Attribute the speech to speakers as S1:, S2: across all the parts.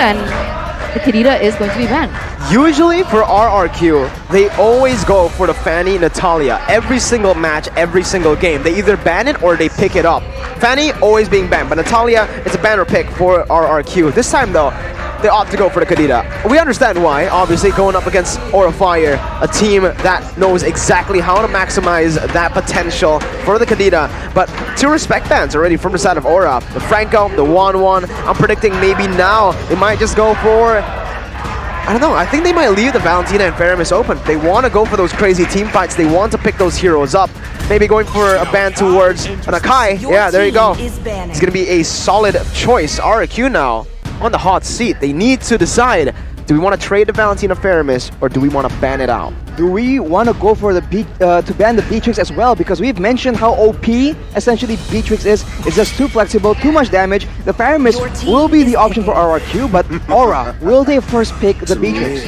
S1: and the Kadita is going to be banned.
S2: Usually for RRQ, they always go for the Fanny Natalia. Every single match, every single game. They either ban it or they pick it up. Fanny always being banned, but Natalia, it's a banner pick for RRQ. This time though, they opt to go for the Kadita. We understand why, obviously, going up against Aura Fire, a team that knows exactly how to maximize that potential for the Kadita. But two respect bans already from the side of Aura. The Franco, the 1-1. I'm predicting maybe now they might just go for... I don't know, I think they might leave the Valentina and Faramis open. They want to go for those crazy team fights. They want to pick those heroes up. Maybe going for a ban towards an Akai. Yeah, there you go. It's going to be a solid choice. RQ now on the hot seat. They need to decide, do we want to trade the Valentina Faramis or do we want to ban it out?
S3: Do we want to go for the to ban the Beatrix as well? Because we've mentioned how OP essentially Beatrix is. It's just too flexible, too much damage. The Faramis will be the option for RRQ, but Aura, will they first pick the Beatrix?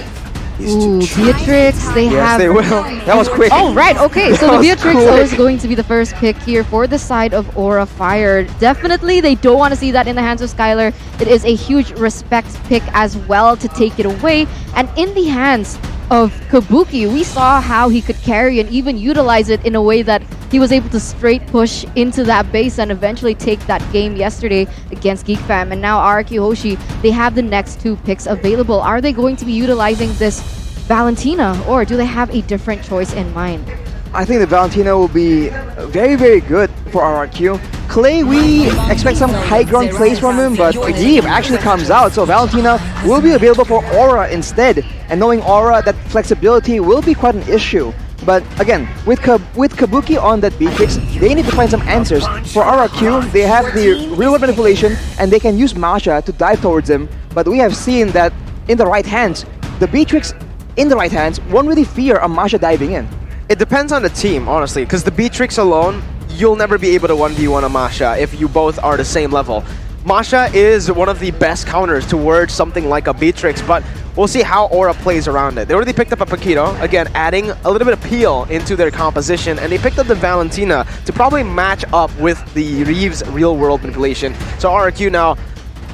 S1: Ooh, Beatrix, they have...
S2: Yes, they will. That was quick.
S1: Oh, right, okay. So the Beatrix is going to be the first pick here for the side of Aura Fire. Definitely, they don't want to see that in the hands of Skylar. It is a huge respect pick as well to take it away. And in the hands of Kabuki, we saw how he could carry and even utilize it in a way that he was able to straight push into that base and eventually take that game yesterday against GeekFam. And now RQ Hoshi, they have the next two picks available. Are they going to be utilizing this Valentina, or do they have a different choice in mind?
S3: I think the Valentina will be very, very good for RRQ. Clay, we expect some high ground plays from him, but Eve actually comes out, so Valentina will be available for Aura instead. And knowing Aura, that flexibility will be quite an issue. But again, with Kabuki on that Beatrix, they need to find some answers. For RRQ, they have the real-world manipulation, and they can use Masha to dive towards him. But we have seen that in the right hands, the Beatrix in the right hands won't really fear a Masha diving in.
S2: It depends on the team, honestly, because the Beatrix alone, you'll never be able to 1v1 a Masha if you both are the same level. Masha is one of the best counters towards something like a Beatrix, but we'll see how Aura plays around it. They already picked up a Paquito, again, adding a little bit of peel into their composition, and they picked up the Valentina to probably match up with the Reeves real-world manipulation. So RRQ now,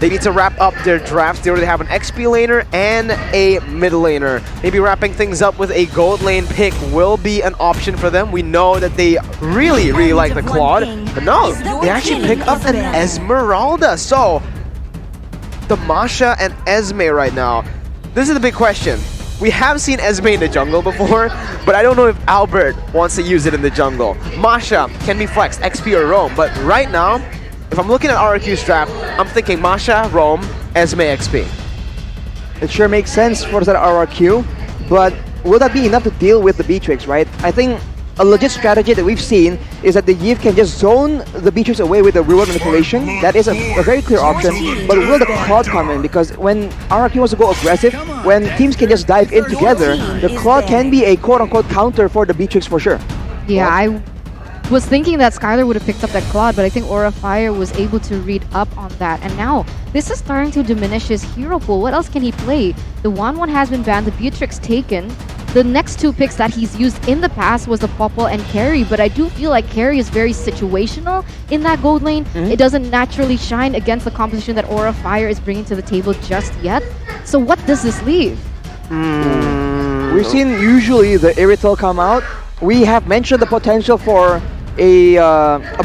S2: they need to wrap up their drafts. They already have an XP laner and a mid laner. Maybe wrapping things up with a gold lane pick will be an option for them. We know that they really, really like the Claude. But no, they actually pick up an Esmeralda. So, the Masha and Esme right now. This is the big question. We have seen Esme in the jungle before, but I don't know if Albert wants to use it in the jungle. Masha can be flexed, XP or roam, but right now, if I'm looking at RRQ's draft, I'm thinking Masha, roam, Esme, XP.
S3: It sure makes sense for that RRQ, but will that be enough to deal with the Beatrix, right? I think a legit strategy that we've seen is that the Yves can just zone the Beatrix away with the real-world manipulation. That is a very clear option, but will the Claude come in? Because when RRQ wants to go aggressive, when teams can just dive in together, the Claude can be a quote-unquote counter for the Beatrix for sure.
S1: Yeah, I was thinking that Skylar would have picked up that Claude, but I think Aura Fire was able to read up on that. And now, this is starting to diminish his hero pool. What else can he play? The 1-1 has been banned, the Beatrix taken. The next two picks that he's used in the past was the Popple and Carry, but I do feel like Carry is very situational in that gold lane. It doesn't naturally shine against the composition that Aura Fire is bringing to the table just yet. So what does this leave?
S3: We've seen usually the Irithel come out. We have mentioned the potential for a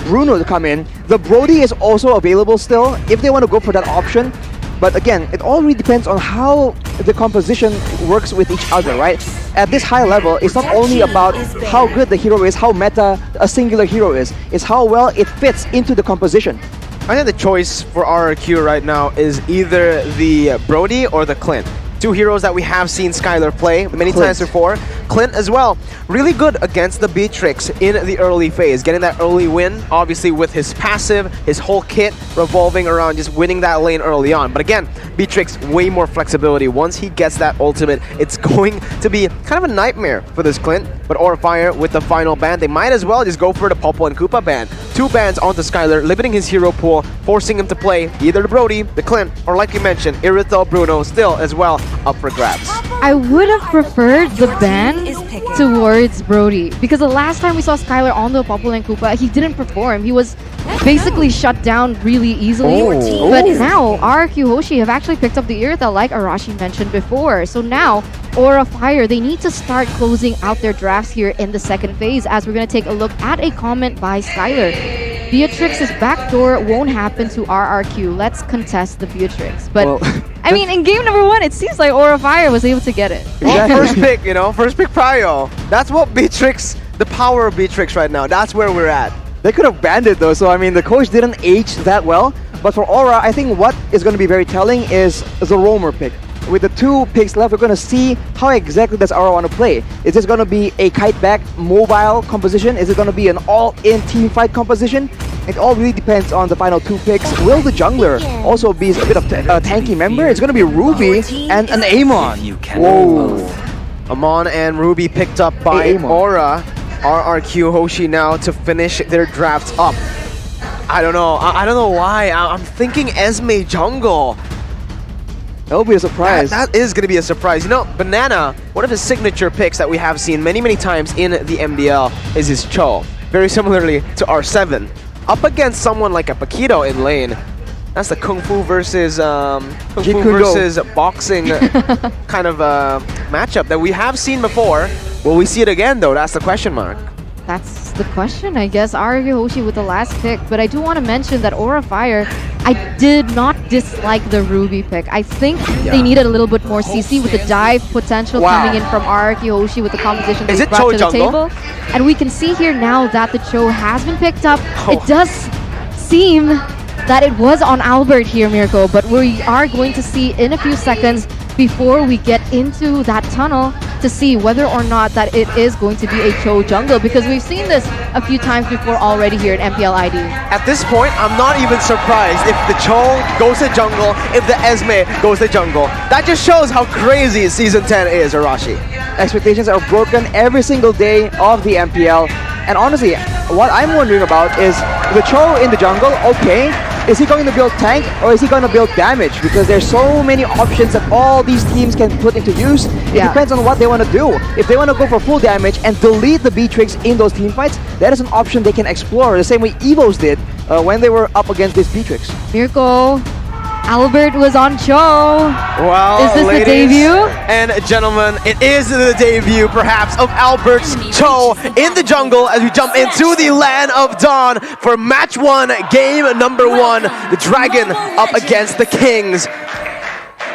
S3: Bruno to come in. The Brody is also available still if they want to go for that option. But again, it all really depends on how the composition works with each other, right? At this high level, it's not only about how good the hero is, how meta a singular hero is. It's how well it fits into the composition.
S2: I think the choice for RRQ right now is either the Brody or the Clint. Two heroes that we have seen Skylar play many times before. Clint as well, really good against the Beatrix in the early phase, getting that early win, obviously with his passive, his whole kit revolving around just winning that lane early on. But again, Beatrix, way more flexibility. Once he gets that ultimate, it's going to be kind of a nightmare for this Clint. But Aura Fire with the final ban, they might as well just go for the Popple and Koopa ban. Two bans onto Skylar, limiting his hero pool, forcing him to play either the Brody, the Clint, or like you mentioned, Irithel Bruno still as well up for grabs.
S1: I would have preferred the ban towards Brody. Because the last time we saw Skylar on the Popple and Koopa, he didn't perform. He was basically shut down really easily.
S3: Oh.
S1: But now, RRQ Hoshi have actually picked up the Irithel like Arashi mentioned before. So now, Aura Fire, they need to start closing out their drafts here in the second phase, as we're going to take a look at a comment by Skylar. Beatrix's backdoor won't happen to RRQ. Let's contest the Beatrix. But,
S3: Well,
S1: I mean, in game number 1, it seems like Aura Fire was able to get it.
S2: Well, first pick, you know, first pick prio. That's what Beatrix, the power of Beatrix right now. That's where we're at.
S3: They could have banned it though, so I mean the coach didn't age that well. But for Aura, I think what is going to be very telling is the roamer pick. With the 2 picks left, we're going to see how exactly does Aura want to play. Is this going to be a kite back mobile composition? Is it going to be an all-in team fight composition? It all really depends on the final 2 picks. Will the jungler also be a bit of a tanky member? It's going to be Ruby and an Amon. Whoa.
S2: Amon and Ruby picked up by
S3: Amon.
S2: Aura. RRQ Hoshi now to finish their drafts up. I don't know. I don't know why. I'm thinking Esme jungle.
S3: That'll be a surprise.
S2: That is going to be a surprise. You know, Banana, one of his signature picks that we have seen many, many times in the MDL is his Cho. Very similarly to R7. Up against someone like a Paquito in lane. That's the Kung Fu versus boxing kind of matchup that we have seen before. Will we see it again, though? That's the question mark.
S1: That's the question, I guess. RRQ Hoshi with the last pick. But I do want to mention that Aura Fire, I did not dislike the Ruby pick. I think they needed a little bit more CC with the dive potential coming in from RRQ Hoshi with the composition they brought to the table. And we can see here now that the Cho has been picked up. It does seem that it was on Albert here, Mirko, but we are going to see in a few seconds before we get into that tunnel to see whether or not that it is going to be a Cho jungle, because we've seen this a few times before already here at MPL ID.
S2: At this point, I'm not even surprised if the Cho goes to jungle, if the Esme goes to jungle. That just shows how crazy Season 10 is, Arashi.
S3: Expectations are broken every single day of the MPL. And honestly, what I'm wondering about is the Cho in the jungle, okay, is he going to build tank or is he going to build damage? Because there's so many options that all these teams can put into use. It depends on what they want to do. If they want to go for full damage and delete the Beatrix in those team fights, that is an option they can explore, the same way Evos did when they were up against this Beatrix.
S1: Mirko, Albert was on Cho.
S2: Well,
S1: is this
S2: ladies
S1: the debut?
S2: And gentlemen, it is the debut, perhaps, of Albert's Cho in the jungle as we jump into the Land of Dawn for match 1, game number 1. The Dragon up against the Kings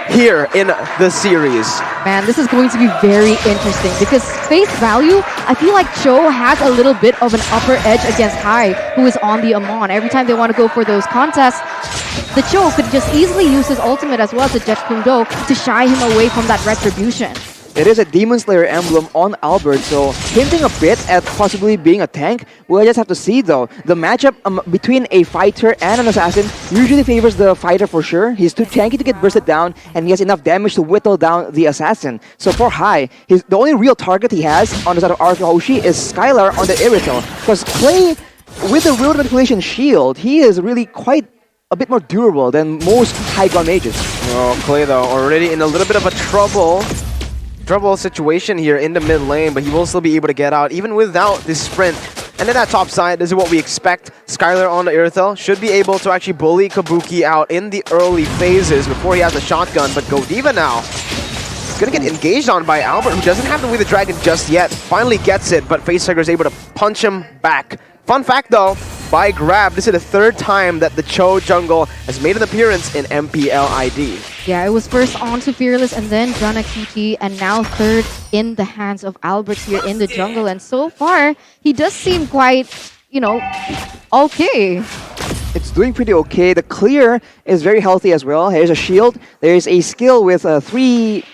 S2: here in the series.
S1: Man, this is going to be very interesting because face value, I feel like Cho has a little bit of an upper edge against Hai, who is on the Amon. Every time they want to go for those contests, the Cho could just easily use his ultimate as well as the Jet Kundo to shy him away from that retribution.
S3: It is a Demon Slayer emblem on Albert, so hinting a bit at possibly being a tank. We'll just have to see though. The matchup between a fighter and an assassin usually favors the fighter for sure. He's too tanky to get bursted down, and he has enough damage to whittle down the assassin. So for Hai, the only real target he has on the side of RRQ Hoshi is Skylar on the Irithel. Because Clay, with the Real Manipulation Shield, he is really quite a bit more durable than most high-ground mages.
S2: Oh, Clay though, already in a little bit of a trouble situation here in the mid lane, but he will still be able to get out even without this sprint. And then that top side, this is what we expect. Skylar on the Irithel should be able to actually bully Kabuki out in the early phases before he has a shotgun, but Godiva now is going to get engaged on by Albert, who doesn't have to win the dragon just yet. Finally gets it, but Facehugger is able to punch him back. Fun fact though, by Grab, this is the 3rd time that the Cho jungle has made an appearance in MPL ID.
S1: Yeah, it was first on to Fearless and then Jana QT, and now 3rd in the hands of Albert here in the jungle. And so far, he does seem quite, you know, okay.
S3: It's doing pretty okay. The clear is very healthy as well. Here's a shield. There's a skill with 3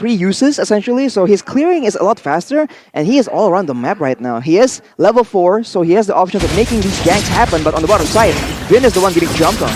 S3: uses essentially, so his clearing is a lot faster, and he is all around the map right now. He is level 4, so he has the options of making these ganks happen, but on the bottom side, Vin is the one getting jumped on.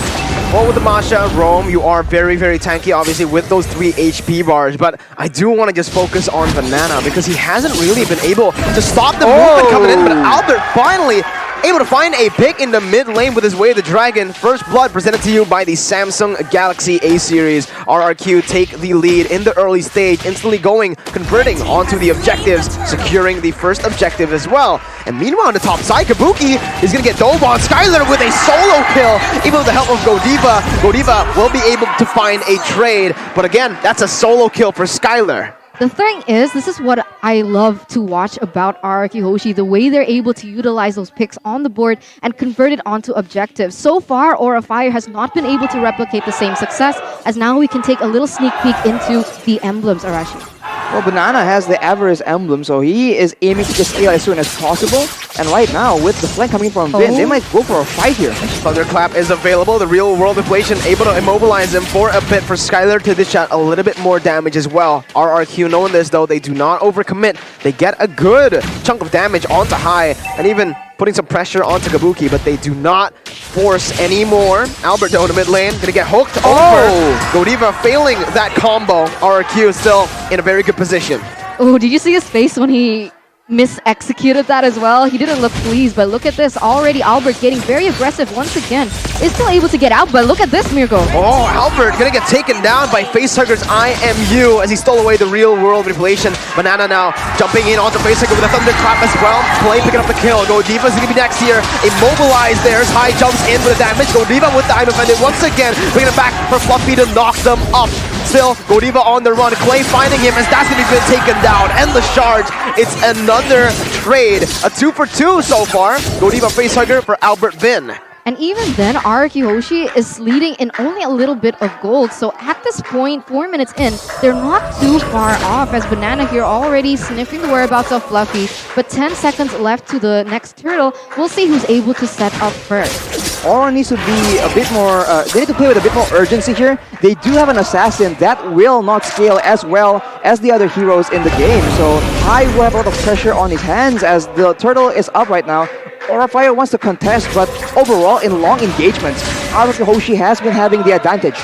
S2: Well, with the Masha, Rome, you are very, very tanky, obviously, with those 3 HP bars, but I do want to just focus on Banana, because he hasn't really been able to stop the movement coming in, but Albert finally able to find a pick in the mid lane with his Way of the Dragon. First blood presented to you by the Samsung Galaxy A series. RRQ take the lead in the early stage, instantly converting onto the objectives, securing the first objective as well. And meanwhile on the top side, Kabuki is going to get dove on. Skylar with a solo kill, even with the help of Godiva. Godiva will be able to find a trade, but again, that's a solo kill for Skylar.
S1: The thing is, this is what I love to watch about RRQ Hoshi, the way they're able to utilize those picks on the board and convert it onto objectives. So far, Aura Fire has not been able to replicate the same success, as now we can take a little sneak peek into the emblems, Arashi.
S3: Well, Banana has the Avarice emblem, so he is aiming to just scale as soon as possible. And right now, with the flank coming from Vin, they might go for a fight here.
S2: Thunderclap is available. The real world inflation able to immobilize him for a bit for Skylar to dish out a little bit more damage as well. RRQ knowing this though, they do not overcommit. They get a good chunk of damage onto High and even putting some pressure onto Kabuki, but they do not force anymore. Albert though in the mid lane, gonna get hooked over. Godiva failing that combo. RRQ still in a very good position.
S1: Oh, did you see his face when he mis-executed that as well? He didn't look pleased, but look at this. Already Albert getting very aggressive once again. Is still able to get out, but look at this, Mirko.
S2: Oh, Albert gonna get taken down by Facehugger's IMU as he stole away the real world manipulation. Banana now jumping in onto Facehugger with a thunderclap as well. Play picking up the kill. Godiva's gonna be next here. Immobilized there. High jumps in for the damage. Godiva with the item defended once again. Bringing it back for Fluffy to knock them up. Still, Godiva on the run. Clay finding him as that's gonna be taken down. Endless charge. It's another trade. A 2 for 2 so far. Godiva Facehugger for Albert Vin.
S1: And even then, RRQ Hoshi is leading in only a little bit of gold. So at this point, 4 minutes in, they're not too far off, as Banana here already sniffing the whereabouts of Fluffy. But 10 seconds left to the next turtle. We'll see who's able to set up first.
S3: Aura needs to be a bit more, they need to play with a bit more urgency here. They do have an assassin that will not scale as well as the other heroes in the game. So High will have a lot of pressure on his hands as the turtle is up right now. Aura Fire wants to contest, but overall in long engagements, RRQ Hoshi has been having the advantage.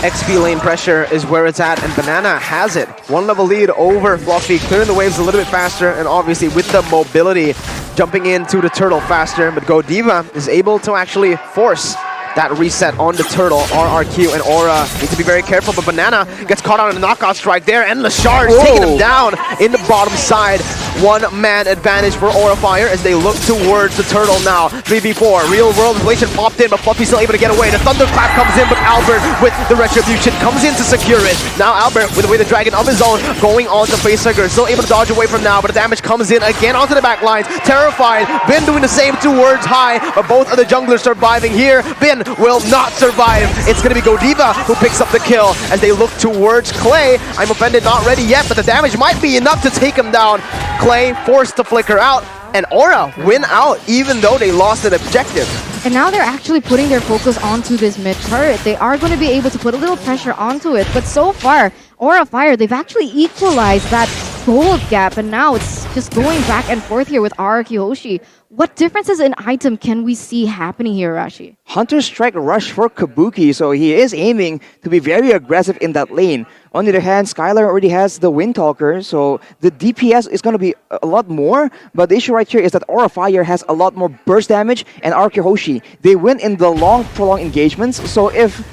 S2: XP lane pressure is where it's at, and Banana has it. 1 level lead over Fluffy, clearing the waves a little bit faster, and obviously with the mobility, jumping into the turtle faster. But Godiva is able to actually force that reset on the turtle. RRQ and Aura need to be very careful, but Banana gets caught on a knockout strike there, and the charge taking him down in the bottom side. 1-man advantage for Aura Fire as they look towards the turtle now. 3v4, real world inflation popped in, but Fluffy's still able to get away. The thunderclap comes in, but Albert with the retribution comes in to secure it. Now Albert with the Way of the Dragon of his own, going on to Facehugger, still able to dodge away from now, but the damage comes in again onto the back lines. Terrified, Bin doing the same towards High, but both of the junglers surviving here. Bin will not survive. It's going to be Godiva who picks up the kill as they look towards Clay. I'm offended, not ready yet, but the damage might be enough to take him down. Clay forced to flicker out, and Aura win out even though they lost an objective.
S1: And now they're actually putting their focus onto this mid turret. They are going to be able to put a little pressure onto it, but so far, Aura Fire, they've actually equalized that gold gap, and now it's just going back and forth here with RRQ Hoshi. What differences in item can we see happening here, Rashi?
S3: Hunter Strike Rush for Kabuki, so he is aiming to be very aggressive in that lane. On the other hand, Skylar already has the Windtalker, so the DPS is going to be a lot more, but the issue right here is that Aura Fire has a lot more burst damage, and RRQ Hoshi, they win in the long, prolonged engagements, so if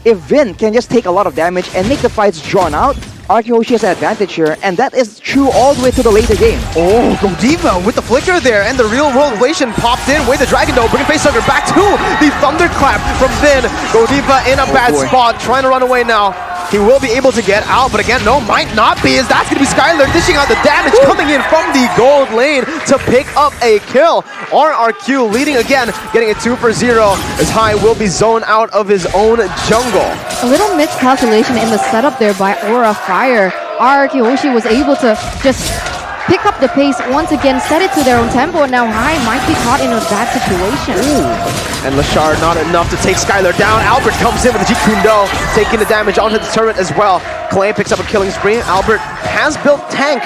S3: Vin can just take a lot of damage and make the fights drawn out, RRQ Hoshi has an advantage here, and that is true all the way to the later game.
S2: Oh, Godiva with the flicker there, and the real world relation popped in. Way the Dragon though, bringing Facehugger back to the thunderclap from Vin. Godiva in a bad spot, trying to run away now. He will be able to get out, but again, no, might not be, as that's going to be Skylar dishing out the damage, coming in from the gold lane to pick up a kill. RRQ leading again, getting a 2 for 0, as High will be zoned out of his own jungle.
S1: A little miscalculation in the setup there by Aura Fire. RRQ Hoshi was able to just pick up the pace once again, set it to their own tempo, and now High might be caught in a bad situation.
S2: And Lashard not enough to take Skylar down. Albert comes in with the Jeet Kune Do, taking the damage onto the turret as well. Clay picks up a killing spree. Albert has built tank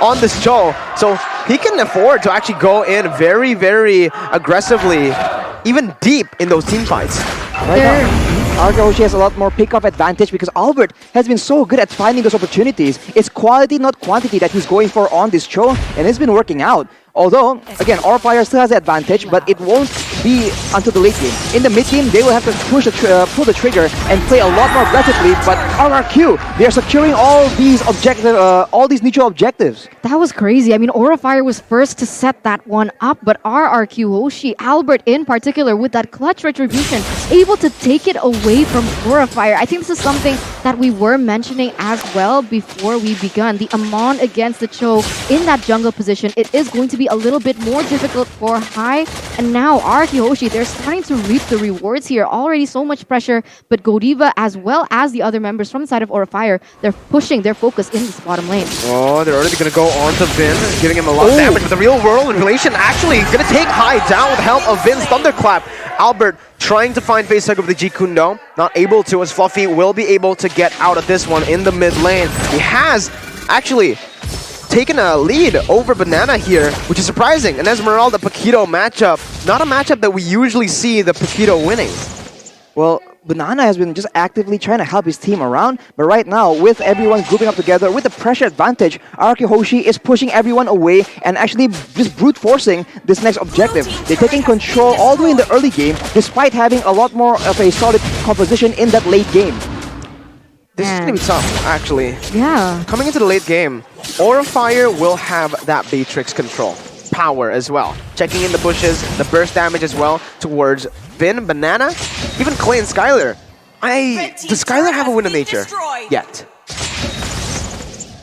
S2: on this show, so he can afford to actually go in very, very aggressively, even deep in those team fights.
S3: Right now, RRQ Hoshi has a lot more pick-up advantage because Albert has been so good at finding those opportunities. It's quality, not quantity, that he's going for on this show, and it's been working out. Although, again, Aura Fire still has the advantage, but it won't be until the late game. In the mid game, they will have to pull the trigger and play a lot more aggressively. But RRQ, they are securing all these neutral objectives.
S1: That was crazy. I mean, Aura Fire was first to set that one up, but RRQ, Hoshi, Albert in particular, with that clutch retribution, able to take it away from Aura Fire. I think this is something that we were mentioning as well before we begun. The Amon against the Cho in that jungle position, it is going to be a little bit more difficult for Hai. And now RRQ, Hoshi, they're starting to reap the rewards here. Already so much pressure, but Godiva as well as the other members from the side of Aura Fire, they're pushing their focus in this bottom lane.
S2: Oh, they're already going to go on to Vin, giving him a lot of damage. But the real world relation actually going to take Hai down with the help of Vin's Thunderclap. Albert trying to find facehug with the G Kundo, not able to, as Fluffy will be able to get out of this one in the mid lane. He has actually taken a lead over Banana here, which is surprising. And Esmeralda Paquito matchup, not a matchup that we usually see the Paquito winning.
S3: Well, Banana has been just actively trying to help his team around, but right now, with everyone grouping up together, with the pressure advantage, RRQ Hoshi is pushing everyone away and actually just brute forcing this next objective. They're taking control all the way in the early game, despite having a lot more of a solid composition in that late game.
S2: This is going to be tough, actually.
S1: Yeah.
S2: Coming into the late game, Aura Fire will have that Beatrix control. Power as well. Checking in the bushes, the burst damage as well towards Vin, Banana, even Clay and Skylar. Does Skylar have a win of nature yet?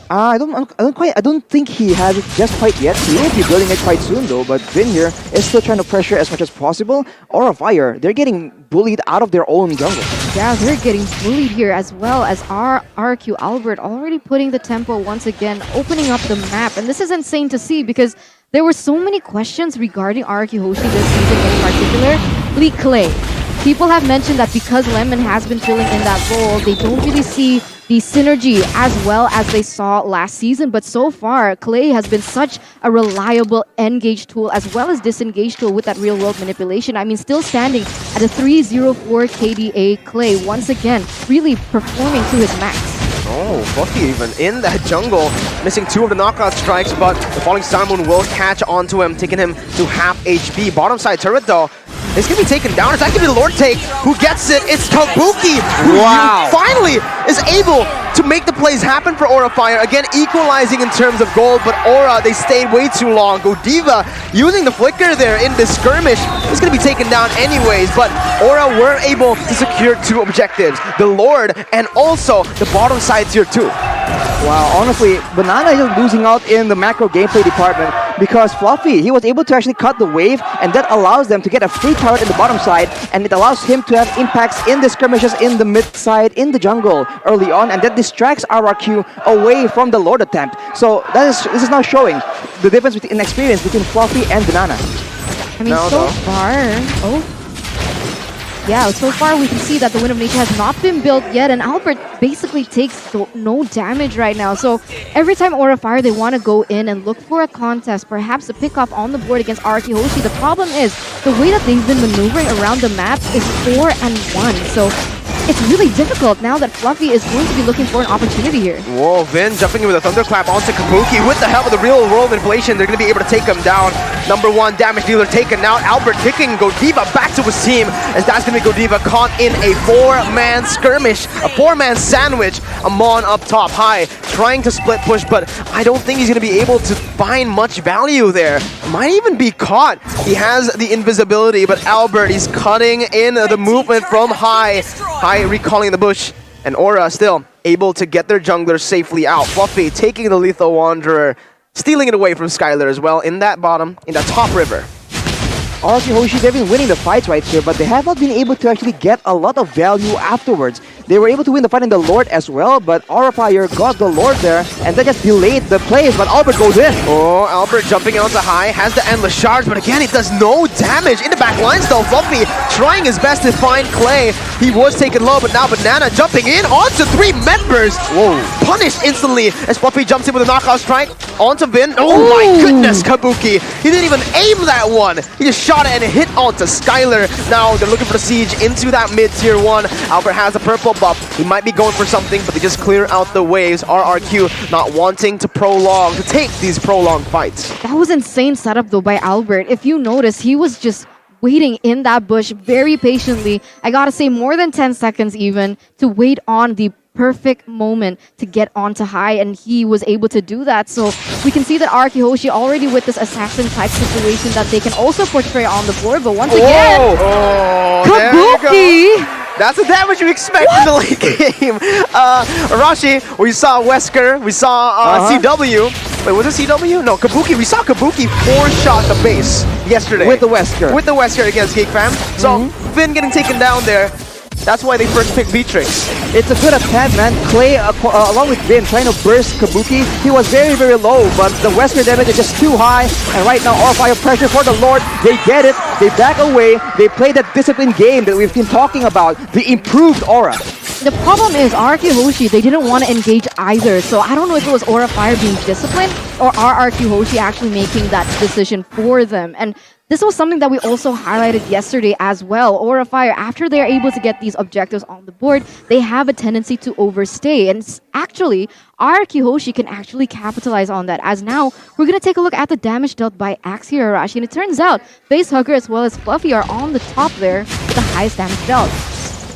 S3: I don't think he has it just quite yet. He will be building it quite soon though, but Vin here is still trying to pressure as much as possible. Aura Fire, they're getting bullied out of their own jungle.
S1: Yeah, they're getting bullied here as well as RRQ Albert already putting the tempo once again, opening up the map. And this is insane to see because there were so many questions regarding RRQ Hoshi this season in particular. Clay. People have mentioned that because Lemon has been filling in that role, they don't really see the synergy as well as they saw last season. But so far, Clay has been such a reliable engage tool as well as disengage tool with that real-world manipulation. I mean, still standing at a 304 KDA. Clay, once again, really performing to his max.
S2: Oh, Fluffy even in that jungle, missing 2 of the knockout strikes, but the falling Simon will catch onto him, taking him to half HP. Bottom side turret though, it's going to be taken down. It's actually the Lord Take who gets it. It's Kabuki who finally is able to make the plays happen for Aura Fire. Again, equalizing in terms of gold, but Aura, they stayed way too long. Godiva using the flicker there in this skirmish is going to be taken down anyways, but Aura were able to secure 2 objectives. The Lord and also the bottom side tier 2.
S3: Wow, honestly, Banana is losing out in the macro gameplay department because Fluffy, he was able to actually cut the wave, and that allows them to get a free turret in the bottom side, and it allows him to have impacts in the skirmishes in the mid side, in the jungle early on, and that distracts RRQ away from the Lord attempt. So this is now showing the difference in experience between Fluffy and Banana.
S1: I mean, so far we can see that the Wind of Nature has not been built yet, and Albert basically takes no damage right now. So every time Aura Fire, they want to go in and look for a contest, perhaps a pick-off on the board against RRQ Hoshi. The problem is, the way that they've been maneuvering around the map is 4 and 1. So it's really difficult now that Fluffy is going to be looking for an opportunity here.
S2: Whoa, Vin jumping in with a Thunderclap onto Kabuki. With the help of the real world inflation, they're going to be able to take him down. Number 1 damage dealer taken out. Albert kicking Godiva back to his team, as that's going to be Godiva caught in a 4-man skirmish, a 4-man sandwich. Amon up top, High, trying to split push, but I don't think he's going to be able to find much value there. Might even be caught. He has the invisibility, but Albert, he's cutting in the movement from High. High recalling the bush, and Aura still able to get their jungler safely out. Fluffy taking the Lethal Wanderer, stealing it away from Skylar as well in that top river.
S3: RRQ Hoshi, they've been winning the fights right here, but they have not been able to actually get a lot of value afterwards. They were able to win the fight in the Lord as well, but Aura Fire got the Lord there, and that just delayed the plays, but Albert goes in.
S2: Oh, Albert jumping onto High, has the Endless Shards, but again, it does no damage. In the back lines though, Fluffy trying his best to find Clay. He was taken low, but now Banana jumping in onto 3 members. Whoa. Punished instantly as Fluffy jumps in with a knockout strike onto Vin. Oh my goodness, Kabuki. He didn't even aim that one. He just shot it and it hit onto Skylar. Now they're looking for the siege into that mid-tier 1. Albert has the purple, jump up. He might be going for something, but they just clear out the waves. RRQ not wanting to take these prolonged fights.
S1: That was insane setup though by Albert. If you notice, he was just waiting in that bush very patiently. I gotta say more than 10 seconds even to wait on the perfect moment to get onto high, and he was able to do that. So we can see that Araki Hoshi already with this assassin type situation that they can also portray on the board, but once again, Kabuki!
S2: That's the damage we expect in the late game. Arashi, we saw Wesker, we saw CW. Wait, was it CW? No, Kabuki. We saw Kabuki 4-shot the base yesterday.
S3: With the Wesker.
S2: With the Wesker against Geek Fam. So, Vin getting taken down there. That's why they first picked Beatrix.
S3: It's a good attempt, man. Clay, along with Vin, trying to burst Kabuki. He was very, very low, but the Wesker damage is just too high. And right now, Aura Fire pressure for the Lord. They get it. They back away. They play that disciplined game that we've been talking about. The improved Aura.
S1: The problem is RRQ Hoshi, they didn't want to engage either. So I don't know if it was Aura Fire being disciplined or RRQ Hoshi actually making that decision for them. And this was something that we also highlighted yesterday as well. Aura Fire, after they're able to get these objectives on the board, they have a tendency to overstay. And actually, RRQ Hoshi can actually capitalize on that. As now, we're going to take a look at the damage dealt by Axe here, Arashi. And it turns out, Facehugger as well as Fluffy are on the top there with the highest damage dealt.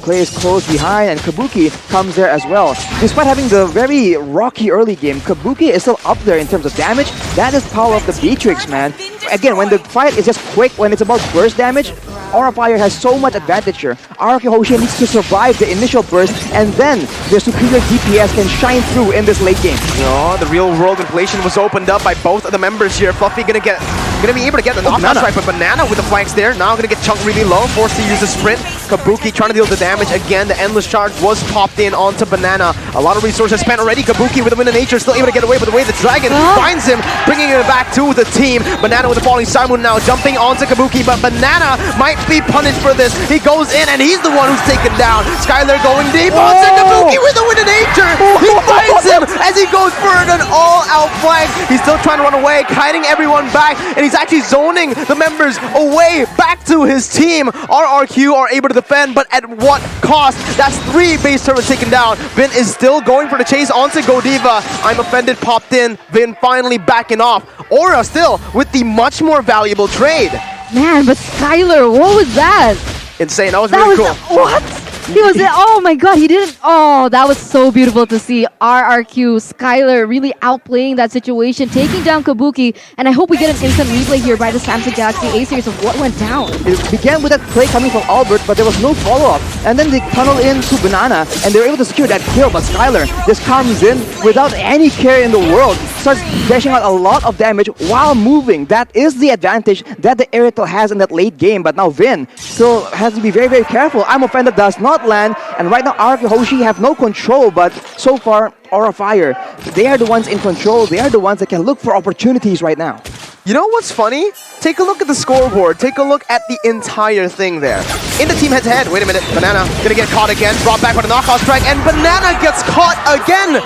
S3: Clay is close behind, and Kabuki comes there as well. Despite having the very rocky early game, Kabuki is still up there in terms of damage. That is power of the Beatrix, man. Again, when the fight is just quick, when it's about burst damage, Aura Fire has so much advantage here. Araki Hoshi needs to survive the initial burst, and then their superior DPS can shine through in this late game.
S2: No, the real world inflation was opened up by both of the members here. Fluffy gonna be able to get the knockouts right, but Banana with the flanks there, now gonna get chunked really low, forced to use the sprint. Kabuki trying to deal the damage again. The endless charge was popped in onto Banana. A lot of resources spent already. Kabuki with the wind of nature still able to get away, but the way the dragon finds him, bringing it back to the team. Banana with the falling Simon now jumping onto Kabuki, but Banana might be punished for this. He goes in and he's the one who's taken down. Skylar going deep onto Kabuki with the wind of nature. He finds him as he goes for an all-out flank. He's still trying to run away, kiting everyone back, and he's actually zoning the members away back to his team. RRQ are able to defend, but at what cost? That's 3 base turrets taken down. Vin is still going for the chase onto Godiva. I'm offended popped in. Vin finally backing off. Aura still with the much more valuable trade.
S1: Man, but Skylar, what was that?
S2: Insane. That was really cool.
S1: What? He was oh my god, he didn't. Oh, that was so beautiful to see. RRQ, Skylar really outplaying that situation, taking down Kabuki, and I hope we get an instant replay here by the Samsung Galaxy A series of what went down.
S3: It began with that play coming from Albert, but there was no follow-up. And then they tunnel into Banana, and they were able to secure that kill, but Skylar just comes in without any care in the world, starts dashing out a lot of damage while moving. That is the advantage that the Aerial has in that late game, but now Vin still has to be very, very careful. I'm offended does not land, and right now Araki Hoshi have no control, but so far Aura Fire, they are the ones in control. They are the ones that can look for opportunities right now.
S2: You know what's funny? Take a look at the scoreboard. Take a look at the entire thing there. In the team head-to-head, wait a minute, Banana gonna get caught again, brought back with a knockout strike, and Banana gets caught again!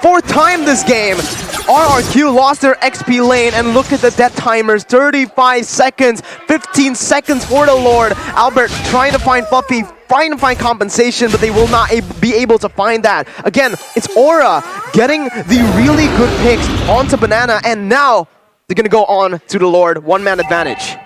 S2: 4th time this game. RRQ lost their XP lane, and look at the death timers. 35 seconds, 15 seconds for the Lord. Albert trying to find Fluffy, trying to find compensation, but they will not be able to find that. Again, it's Aura getting the really good picks onto Banana, and now they're gonna go on to the Lord. 1-man advantage.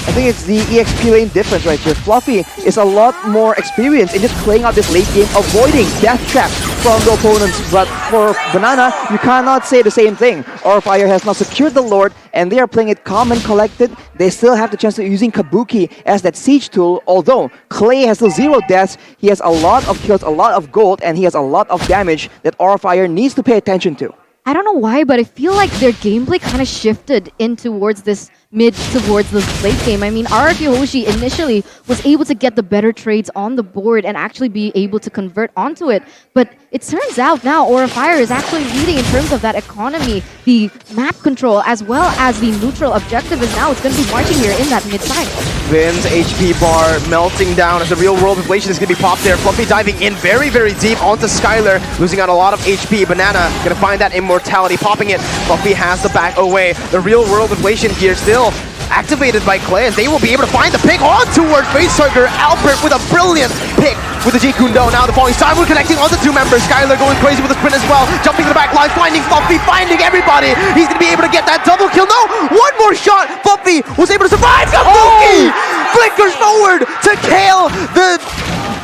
S3: I think it's the EXP lane difference right here. Fluffy is a lot more experienced in just playing out this late game, avoiding death traps from the opponents. But for Banana, you cannot say the same thing. Aura Fire has now secured the Lord, and they are playing it calm and collected. They still have the chance of using Kabuki as that siege tool, although Clay has still 0 deaths. He has a lot of kills, a lot of gold, and he has a lot of damage that Aura Fire needs to pay attention to.
S1: I don't know why, but I feel like their gameplay kind of shifted in towards this towards the late game. I mean, RRQ Hoshi initially was able to get the better trades on the board and actually be able to convert onto it. But it turns out now Aura Fire is actually leading in terms of that economy, the map control, as well as the neutral objective, is now it's going to be marching here in that mid-side.
S2: Vin's HP bar melting down as the real world inflation is going to be popped there. Fluffy diving in very, very deep onto Skylar, losing out a lot of HP. Banana going to find that immortality, popping it. Fluffy has the back away. The real world inflation here still activated by Clay, and they will be able to find the pick on towards Facehugger. Albert with a brilliant pick with the G Kundo. Now the falling side, we're connecting all the two members. Skylar going crazy with the sprint as well. Jumping to the back line, finding Fluffy, finding everybody. He's going to be able to get that double kill. No, one more shot. Fluffy was able to survive. Kabuki flickers forward to kill the...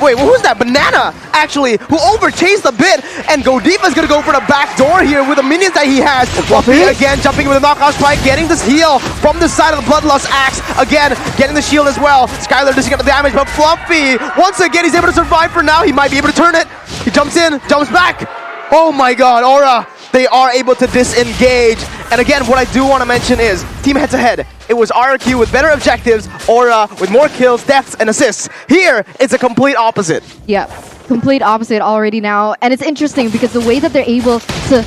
S2: Wait, well, who's that? Banana, actually, who overchased a bit. And Godiva's going to go for the back door here with the minions that he has. Fluffy again jumping with a knockout strike, getting this heal from the side of the Bloodlust Axe. Again, getting the shield as well. Skylar doesn't get the damage, but Fluffy, once again, he's able to survive for now. He might be able to turn it. He jumps in, jumps back. Oh my god, Aura, they are able to disengage. And again, what I do want to mention is, team head-to-head, it was RRQ with better objectives, Aura with more kills, deaths, and assists. Here, it's a complete opposite.
S1: Yeah, complete opposite already now. And it's interesting because the way that they're able to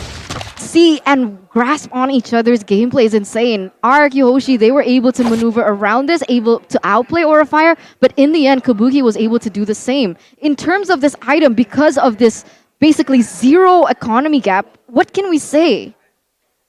S1: see and grasp on each other's gameplay is insane. RRQ Hoshi, they were able to maneuver around this, able to outplay Aura Fire, but in the end, Kabuki was able to do the same. In terms of this item, because of this basically zero economy gap, what can we say?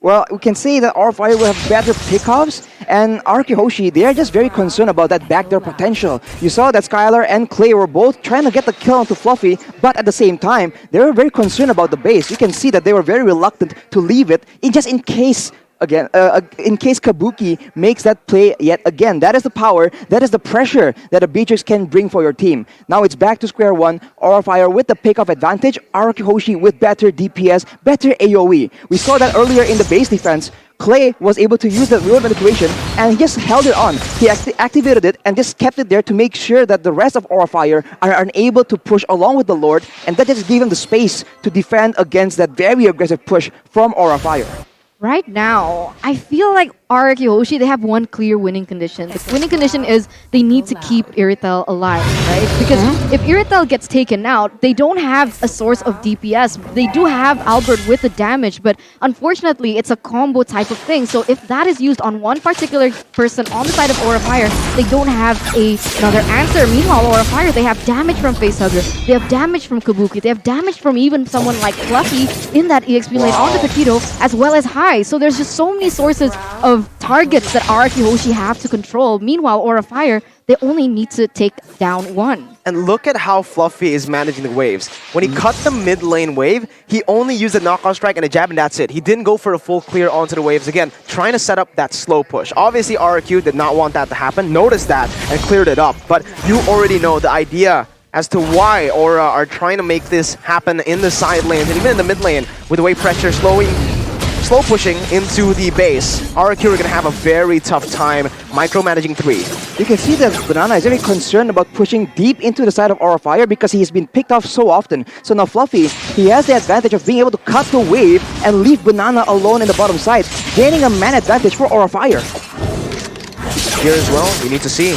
S3: Well, we can say that our fire will have better pickoffs, and RRQ Hoshi, they are just very concerned about that backdoor potential. You saw that Skylar and Clay were both trying to get the kill onto Fluffy, but at the same time, they were very concerned about the base. You can see that they were very reluctant to leave it, in case Kabuki makes that play yet again. That is the power, that is the pressure that a Beatrix can bring for your team. Now it's back to square one. Aura Fire with the pick-off advantage, RRQ Hoshi with better DPS, better AoE. We saw that earlier in the base defense. Clay was able to use the real manipulation and he just held it on. He activated it and just kept it there to make sure that the rest of Aura Fire are unable to push along with the Lord, and that just gave him the space to defend against that very aggressive push from Aura Fire.
S1: Right now, I feel like RRQ Hoshi, they have one clear winning condition. The winning condition is they need to keep Iritel alive, right? Because if Iritel gets taken out, they don't have a source of DPS. They do have Albert with the damage, but unfortunately, it's a combo type of thing. So if that is used on one particular person on the side of Aura Fire, they don't have another answer. Meanwhile, Aura Fire, they have damage from Facehugger, they have damage from Kabuki, they have damage from even someone like Fluffy in that EXP lane on the Taquito, as well as High. So there's just so many sources of targets that RRQ Hoshi have to control. Meanwhile, Aura Fire, they only need to take down one.
S2: And look at how Fluffy is managing the waves. When he cut the mid lane wave, he only used a knockout strike and a jab, and that's it. He didn't go for a full clear onto the waves again, trying to set up that slow push. Obviously, RRQ did not want that to happen, noticed that, and cleared it up. But you already know the idea as to why Aura are trying to make this happen in the side lanes and even in the mid lane with the wave pressure slow pushing into the base. RRQ are going to have a very tough time micromanaging 3.
S3: You can see that Banana is very concerned about pushing deep into the side of Aura Fire because he has been picked off so often. So now Fluffy, he has the advantage of being able to cut the wave and leave Banana alone in the bottom side, gaining a man advantage for Aura Fire.
S2: Here as well, we need to see.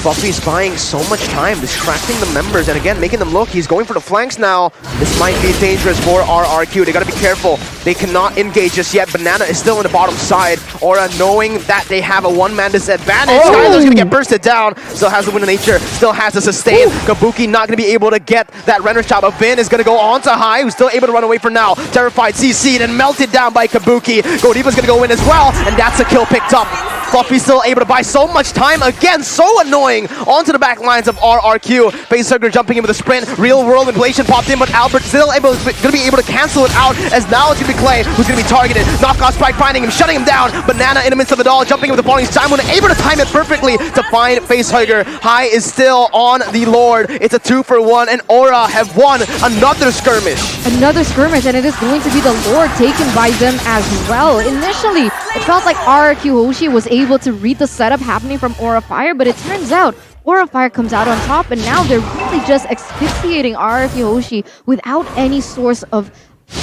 S2: Fluffy's buying so much time, distracting the members, and again, making them look. He's going for the flanks now. This might be dangerous for RRQ. They gotta be careful. They cannot engage just yet. Banana is still in the bottom side. Aura knowing that they have a one-man disadvantage. Skylar's gonna get bursted down. Still has the wind of nature. Still has the sustain. Kabuki not gonna be able to get that render shot. But Vin is gonna go on to High, who's still able to run away for now. Terrified, CC'd and melted down by Kabuki. Godiva's gonna go in as well, and that's a kill picked up. Fluffy still able to buy so much time. Again, so annoying. Onto the back lines of RRQ. Facehugger jumping in with a sprint. Real world inflation popped in, but Albert still gonna be able to cancel it out, as now it's gonna be Clay who's gonna be targeted. Knockout strike finding him, shutting him down. Banana in the midst of it all, jumping in with the falling Simon, able to time it perfectly to find Facehugger. High is still on the Lord. It's a 2-for-1, and Aura have won another skirmish.
S1: Another skirmish, and it is going to be the Lord taken by them as well. Initially, it felt like RRQ Hoshi was able to read the setup happening from Aura Fire, but it turns out Aura Fire comes out on top, and now they're really just asphyxiating RRQ Hoshi without any source of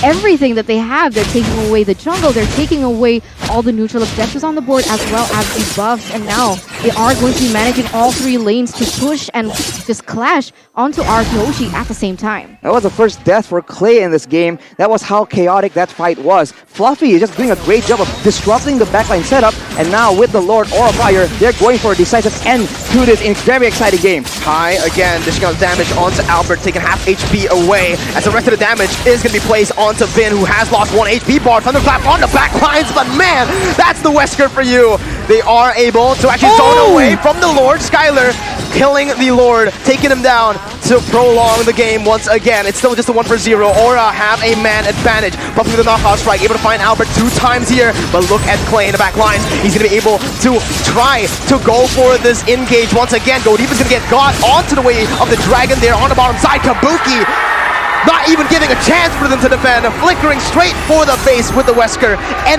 S1: everything that they have. They're taking away the jungle, they're taking away all the neutral objectives on the board as well as the buffs, and now they are going to be managing all 3 lanes to push and just clash onto RRQ Hoshi at the same time.
S3: That was the first death for Clay in this game. That was how chaotic that fight was. Fluffy is just doing a great job of disrupting the backline setup, and now with the Lord Aura Fire, they're going for a decisive end to this very exciting game.
S2: High again, dishing out damage onto Albert, taking half HP away, as the rest of the damage is going to be placed onto Vin, who has lost 1 HP bar. Thunderclap on the back lines, but man, that's the Wesker for you. They are able to actually zone away from the Lord. Skylar killing the Lord, taking him down to prolong the game once again. It's still just a 1-0. Aura have a man advantage. Buffing the knockout strike, able to find Albert 2 times here, but look at Clay in the back lines. He's going to be able to try to go for this engage once again. Godeep is going to get got onto the way of the Dragon there on the bottom side. Kabuki not even giving a chance for them to defend, flickering straight for the face with the Wesker. And